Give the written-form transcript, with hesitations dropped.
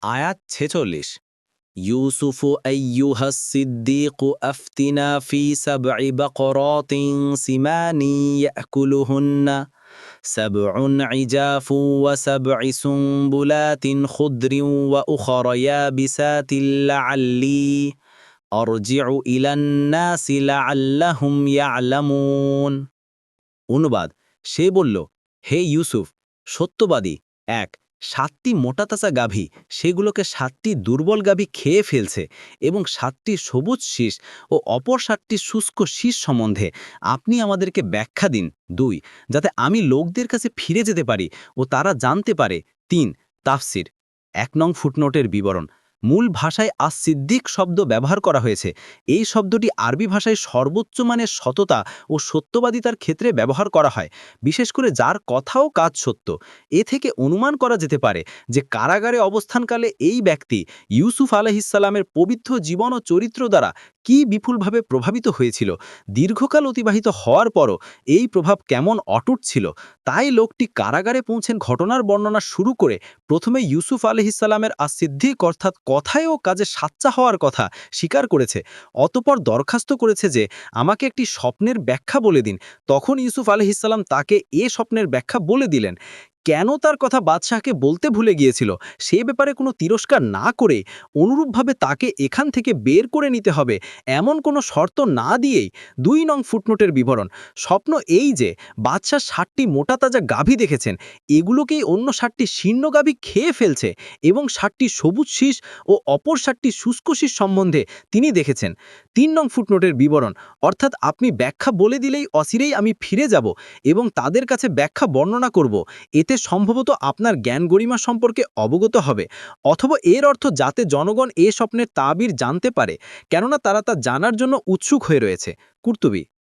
আয়াত 46 ইউসুফু আইয়ুহাস সিদ্দিকু আফতিনা ফি সাবঈ বাকরাতিন সিমানি ইয়াকুলুহুন্না সাবউন ইজাফু ওয়া সাবঈ সুনবুলাতিন খুদরিন ওয়া উখরা ইয়াবিসাতিন লাআল্লি আরজিউ ইলান নাসি লাআল্লাহুম ইয়ালামুন। অনুবাদ, সে বলল, হে ইউসুফ, সত্যবাদী এক, ৭টি মোটাতাজা গাভী, সেগুলোকে ৭টি দুর্বল গাভী খেয়ে ফেলছে এবং ৭টি সবুজ শীষ ও অপর ৭টি শুষ্ক শীষ সম্বন্ধে আপনি আমাদেরকে ব্যাখ্যা দিন। ২, যাতে আমি লোকদের কাছে ফিরে যেতে পারি ও তারা জানতে পারে। ৩, তাফসির। ১ নং ফুটনোটের বিবরণ। মূল ভাষায় সিদ্দিক শব্দ ব্যবহার করা হয়েছে। এই শব্দটি আরবি ভাষায় সর্বোচ্চ মানের সততা ও সত্যবাদিতার ক্ষেত্রে ব্যবহার করা হয়, বিশেষ করে যার কথা ও কাজ সত্য। এ থেকে অনুমান করা যেতে পারে যে কারাগারে অবস্থানকালে এই ব্যক্তি ইউসুফ আলাইহিসসালামের পবিত্র জীবন ও চরিত্র দ্বারা কি বিপুলভাবে প্রভাবিত হয়েছিল। দীর্ঘকাল অতিবাহিত হওয়ার পরও এই প্রভাব কেমন অটুট ছিল, তাই লোকটি কারাগারে পৌঁছেন ঘটনার বর্ণনা শুরু করে প্রথমে ইউসুফ আলাইহিসসালামের সিদ্দিক অর্থাৎ কথায় ও কাজে সাচ্চা হওয়ার কথা স্বীকার করেছে। অতঃপর দরখাস্ত করেছে যে আমাকে একটি স্বপ্নের ব্যাখ্যা বলে দিন। তখন ইউসুফ আলাইহিসসালাম তাকে এ স্বপ্নের ব্যাখ্যা বলে দিলেন। কেন তার কথা বাদশাহকে বলতে ভুলে গিয়েছিল সে ব্যাপারে কোনো তিরস্কার না করে অনুরূপভাবে তাকে এখান থেকে বের করে নিতে হবে এমন কোনো শর্ত না দিয়েই ২ নং ফুটনোটের বিবরণ। স্বপ্ন এই যে বাদশাহ ৬০টি মোটাতাজা গাভী দেখেছেন, এগুলোকেই অন্য ৬০টি শীর্ণ গাভী খেয়ে ফেলছে এবং ৬০টি সবুজ শীষ ও অপর ৬০টি শুষ্ক শীষ সম্বন্ধে তিনি দেখেছেন। ৩ নং ফুটনোটের বিবরণ, অর্থাৎ আপনি ব্যাখ্যা বলে দিলেই অচিরেই আমি ফিরে যাব এবং তাদের কাছে ব্যাখ্যা বর্ণনা করব। এতে সম্ভবত আপনার জ্ঞান গরিমা সম্পর্কে অবগত হবে, অথবা এর অর্থ যাতে জনগণ এ স্বপ্নের তাবির জানতে পারে, কেননা তারা তা জানার জন্য উৎসুক হয়ে রয়েছে। কুর্তুবী।